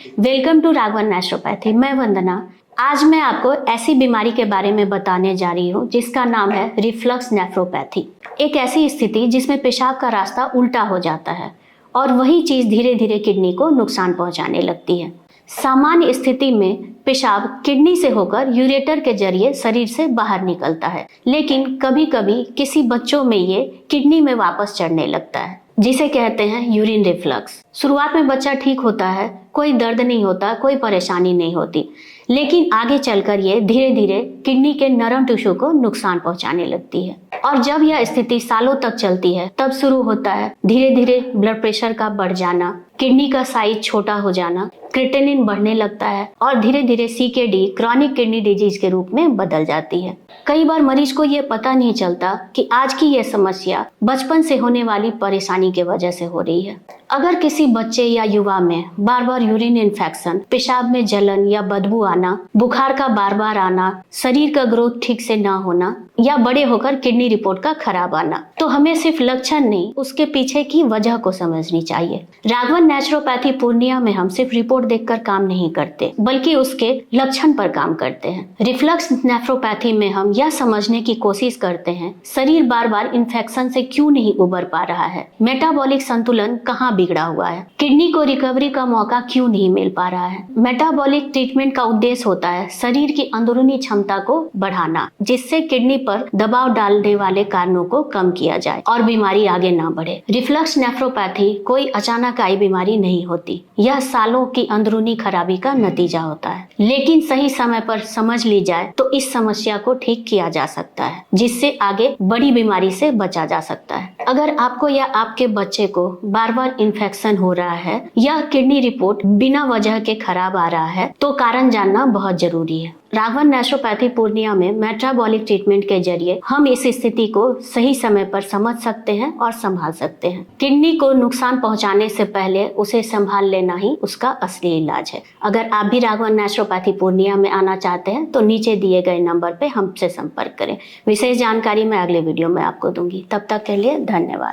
Welcome to Raghavan naturopathy. मैं वंदना। आज मैं आपको ऐसी बीमारी के बारे में बताने जा रही हूँ जिसका नाम है रिफ्लक्स नेफ्रोपैथी। एक ऐसी स्थिति जिसमें पेशाब का रास्ता उल्टा हो जाता है और वही चीज धीरे धीरे किडनी को नुकसान पहुंचाने लगती है। सामान्य स्थिति में पेशाब किडनी से होकर यूरेटर के जरिए शरीर से बाहर निकलता है, लेकिन कभी कभी किसी बच्चों में ये किडनी में वापस चढ़ने लगता है, जिसे कहते हैं यूरिन रिफ्लक्स। शुरुआत में बच्चा ठीक होता है, कोई दर्द नहीं होता, कोई परेशानी नहीं होती, लेकिन आगे चलकर ये धीरे धीरे किडनी के नरम टिश्यू को नुकसान पहुंचाने लगती है। और जब यह स्थिति सालों तक चलती है तब शुरू होता है धीरे धीरे ब्लड प्रेशर का बढ़ जाना, किडनी का साइज छोटा हो जाना, क्रिएटिनिन बढ़ने लगता है और धीरे धीरे सीकेडी क्रॉनिक किडनी डिजीज के रूप में बदल जाती है। कई बार मरीज को ये पता नहीं चलता कि आज की यह समस्या बचपन से होने वाली परेशानी की वजह से हो रही है। अगर किसी बच्चे या युवा में बार बार यूरिन इन्फेक्शन, पेशाब में जलन या बदबू आना, बुखार का बार बार आना, शरीर का ग्रोथ ठीक से ना होना या बड़े होकर किडनी रिपोर्ट का खराब आना, तो हमें सिर्फ लक्षण नहीं, उसके पीछे की वजह को समझनी चाहिए। राघवन नेचुरोपैथी पूर्णिया में हम सिर्फ रिपोर्ट देखकर काम नहीं करते, बल्कि उसके लक्षण पर काम करते हैं। रिफ्लक्स नेफ्रोपैथी में हम यह समझने की कोशिश करते हैं शरीर बार बार इन्फेक्शन से क्यों नहीं उबर पा रहा है, मेटाबॉलिक संतुलन कहाँ बिगड़ा हुआ है, किडनी को रिकवरी का मौका क्यों नहीं मिल पा रहा है। मेटाबॉलिक ट्रीटमेंट का उद्देश्य होता है शरीर की अंदरूनी क्षमता को बढ़ाना, जिससे किडनी पर दबाव डालने वाले कारणों को कम किया जाए और बीमारी आगे ना बढ़े। रिफ्लक्स नेफ्रोपैथी कोई अचानक आई बीमारी नहीं होती, यह सालों की अंदरूनी खराबी का नतीजा होता है, लेकिन सही समय पर समझ ली जाए तो इस समस्या को ठीक किया जा सकता है, जिससे आगे बड़ी बीमारी से बचा जा सकता है। अगर आपको या आपके बच्चे को बार बार इन्फेक्शन हो रहा है या किडनी रिपोर्ट बिना वजह के खराब आ रहा है तो कारण जानना बहुत जरूरी है। राघवन नेचुरोपैथी पूर्णिया में मेटाबॉलिक ट्रीटमेंट के जरिए हम इस स्थिति को सही समय पर समझ सकते हैं और संभाल सकते हैं। किडनी को नुकसान पहुंचाने से पहले उसे संभाल लेना ही उसका असली इलाज है। अगर आप भी राघवन नेचुरोपैथी पूर्णिया में आना चाहते हैं तो नीचे दिए गए नंबर पे हमसे संपर्क करें। विशेष जानकारी मैं अगले वीडियो में आपको दूंगी। तब तक के लिए धन्यवाद।